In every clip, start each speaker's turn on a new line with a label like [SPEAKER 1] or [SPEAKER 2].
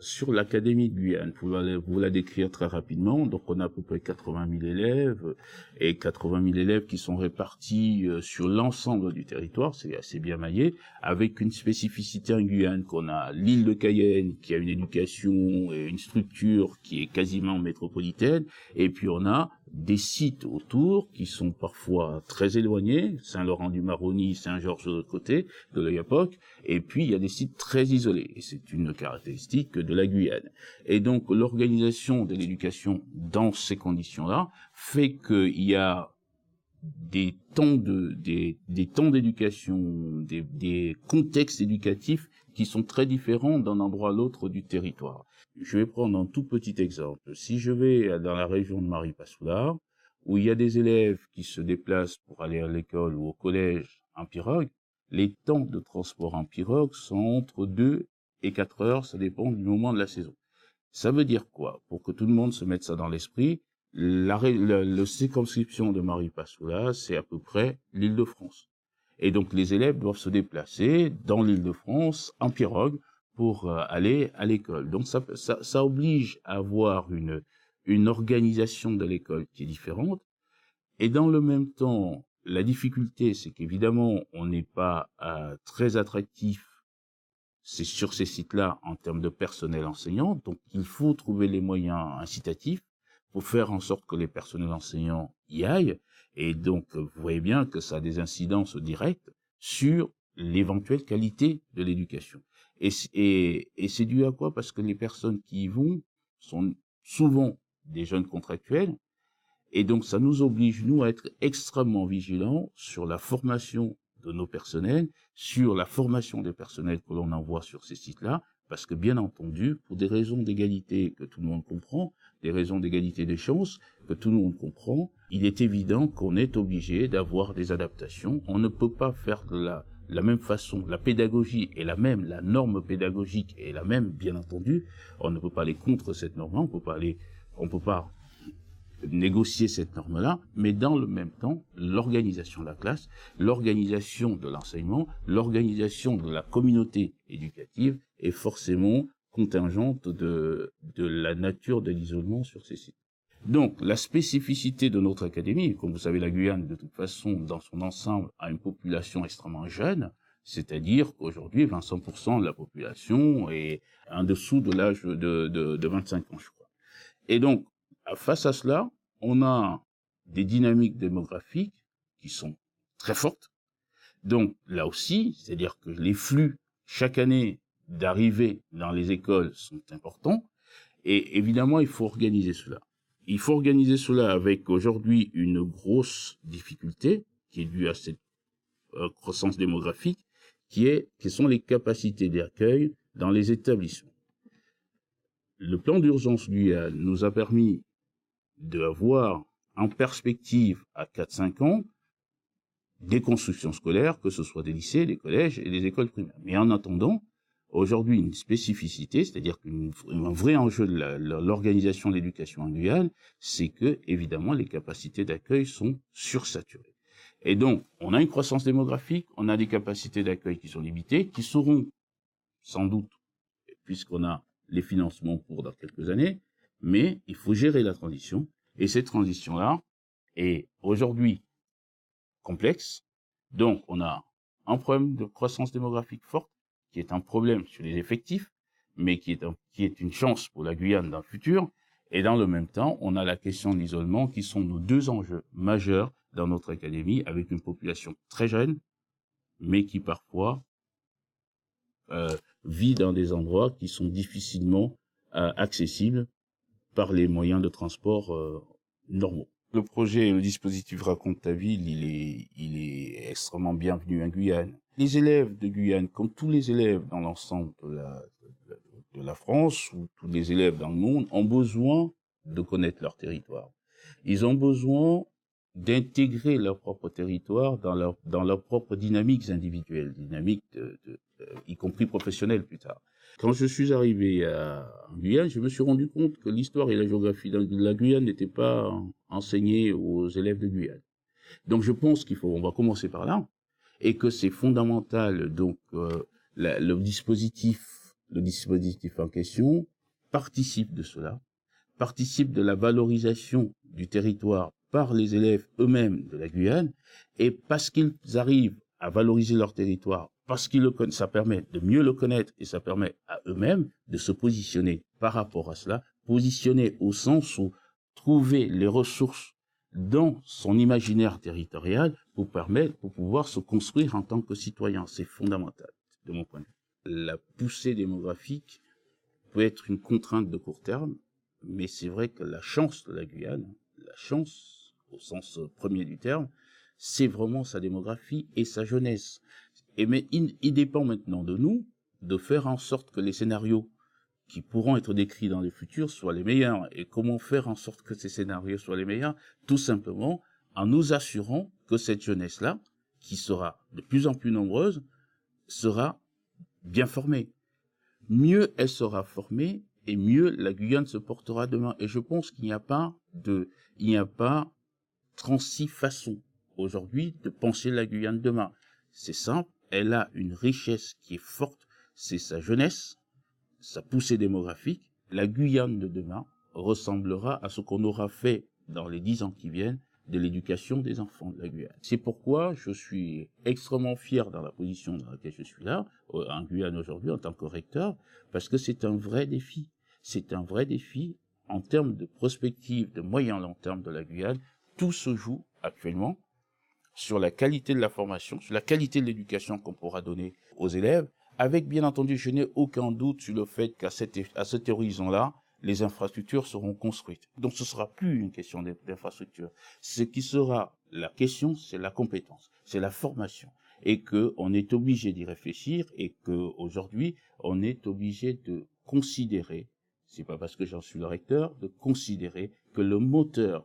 [SPEAKER 1] sur l'Académie de Guyane, pour vous la décrire très rapidement, donc on a à peu près 80 000 élèves, et 80 000 élèves qui sont répartis sur l'ensemble du territoire, c'est assez bien maillé, avec une spécificité en Guyane qu'on a l'île de Cayenne, qui a une éducation et une structure qui est quasiment métropolitaine, et puis on a des sites autour qui sont parfois très éloignés, Saint-Laurent-du-Maroni, Saint-Georges de l'autre côté, de l'Oyapock, et puis il y a des sites très isolés, et c'est une caractéristique de la Guyane. Et donc l'organisation de l'éducation dans ces conditions-là fait qu'il y a des temps d'éducation, des contextes éducatifs qui sont très différents d'un endroit à l'autre du territoire. Je vais prendre un tout petit exemple. Si je vais dans la région de Maripasoula, où il y a des élèves qui se déplacent pour aller à l'école ou au collège en pirogue, les temps de transport en pirogue sont entre 2 et 4 heures, ça dépend du moment de la saison. Ça veut dire quoi? Pour que tout le monde se mette ça dans l'esprit, la circonscription de Maripasoula, c'est à peu près l'Île-de-France. Et donc les élèves doivent se déplacer dans l'Île-de-France en pirogue pour aller à l'école. Donc ça oblige à avoir une organisation de l'école qui est différente. Et dans le même temps, la difficulté, c'est qu'évidemment, on n'est pas très attractif, c'est sur ces sites-là en termes de personnel enseignant. Donc il faut trouver les moyens incitatifs pour faire en sorte que les personnels enseignants y aillent. Et donc, vous voyez bien que ça a des incidences directes sur l'éventuelle qualité de l'éducation. Et c'est dû à quoi? Parce que les personnes qui y vont sont souvent des jeunes contractuels. Et donc, ça nous oblige, nous, à être extrêmement vigilants sur la formation de nos personnels, sur la formation des personnels que l'on envoie sur ces sites-là, parce que, bien entendu, pour des raisons d'égalité que tout le monde comprend, des raisons d'égalité des chances que tout le monde comprend, il est évident qu'on est obligé d'avoir des adaptations. On ne peut pas faire de la même façon, la pédagogie est la même, la norme pédagogique est la même, bien entendu. On ne peut pas aller contre cette norme-là, on peut pas négocier cette norme-là, mais dans le même temps, l'organisation de la classe, l'organisation de l'enseignement, l'organisation de la communauté éducative est forcément contingente de la nature de l'isolement sur ces sites. Donc, la spécificité de notre académie, comme vous savez, la Guyane, de toute façon, dans son ensemble, a une population extrêmement jeune, c'est-à-dire qu'aujourd'hui, 25% de la population est en dessous de l'âge de 25 ans, je crois. Et donc, face à cela, on a des dynamiques démographiques qui sont très fortes. Donc, là aussi, c'est-à-dire que les flux, chaque année, d'arrivée dans les écoles sont importants. Et évidemment, il faut organiser cela. Il faut organiser cela avec aujourd'hui une grosse difficulté qui est due à cette croissance démographique, qui sont les capacités d'accueil dans les établissements. Le plan d'urgence Guyane nous a permis d'avoir en perspective à 4-5 ans des constructions scolaires, que ce soit des lycées, des collèges et des écoles primaires. Mais en attendant, aujourd'hui, une spécificité, c'est-à-dire un vrai enjeu de l'organisation de l'éducation en Guyane, c'est que, évidemment, les capacités d'accueil sont sursaturées. Et donc, on a une croissance démographique, on a des capacités d'accueil qui sont limitées, qui seront, sans doute, puisqu'on a les financements pour dans quelques années, mais il faut gérer la transition, et cette transition-là est aujourd'hui complexe. Donc, on a un problème de croissance démographique forte, qui est un problème sur les effectifs, mais qui est une chance pour la Guyane dans le futur. Et dans le même temps, on a la question de l'isolement, qui sont nos deux enjeux majeurs dans notre académie, avec une population très jeune, mais qui parfois vit dans des endroits qui sont difficilement accessibles par les moyens de transport normaux. Le projet, le dispositif Raconte ta ville, il est extrêmement bienvenu en Guyane. Les élèves de Guyane, comme tous les élèves dans l'ensemble de la France, ou tous les élèves dans le monde, ont besoin de connaître leur territoire. Ils ont besoin d'intégrer leur propre territoire dans leurs propres dynamiques individuelles, y compris professionnelles plus tard. Quand je suis arrivé en Guyane, je me suis rendu compte que l'histoire et la géographie de la Guyane n'étaient pas enseignées aux élèves de Guyane. Donc je pense on va commencer par là, et que c'est fondamental. Donc le dispositif en question participe de cela, participe de la valorisation du territoire par les élèves eux-mêmes de la Guyane, et parce qu'ils arrivent à valoriser leur territoire, parce qu'ils le connaissent, ça permet de mieux le connaître et ça permet à eux-mêmes de se positionner par rapport à cela, positionner au sens où trouver les ressources dans son imaginaire territorial pour pouvoir se construire en tant que citoyen. C'est fondamental, de mon point de vue. La poussée démographique peut être une contrainte de court terme, mais c'est vrai que la chance de la Guyane, la chance au sens premier du terme, c'est vraiment sa démographie et sa jeunesse. Mais il dépend maintenant de nous de faire en sorte que les scénarios qui pourront être décrits dans le futur soient les meilleurs. Et comment faire en sorte que ces scénarios soient les meilleurs? Tout simplement en nous assurant que cette jeunesse-là, qui sera de plus en plus nombreuse, sera bien formée. Mieux elle sera formée, et mieux la Guyane se portera demain. Et je pense qu'il n'y a pas 36 façons aujourd'hui de penser la Guyane demain. C'est simple, elle a une richesse qui est forte, c'est sa jeunesse, sa poussée démographique. La Guyane de demain ressemblera à ce qu'on aura fait dans les 10 ans qui viennent de l'éducation des enfants de la Guyane. C'est pourquoi je suis extrêmement fier dans la position dans laquelle je suis là, en Guyane aujourd'hui, en tant que recteur, parce que c'est un vrai défi. C'est un vrai défi en termes de prospective, de moyen long terme de la Guyane. Tout se joue actuellement sur la qualité de la formation, sur la qualité de l'éducation qu'on pourra donner aux élèves, avec bien entendu, je n'ai aucun doute sur le fait qu'à cet horizon-là, les infrastructures seront construites. Donc ce ne sera plus une question d'infrastructure. Ce qui sera la question, c'est la compétence, c'est la formation. Et qu'on est obligé d'y réfléchir et qu'aujourd'hui, on est obligé de considérer, c'est pas parce que j'en suis le recteur, de considérer que le moteur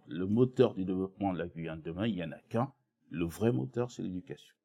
[SPEAKER 1] du développement de la Guyane demain, il n'y en a qu'un. Le vrai moteur, c'est l'éducation.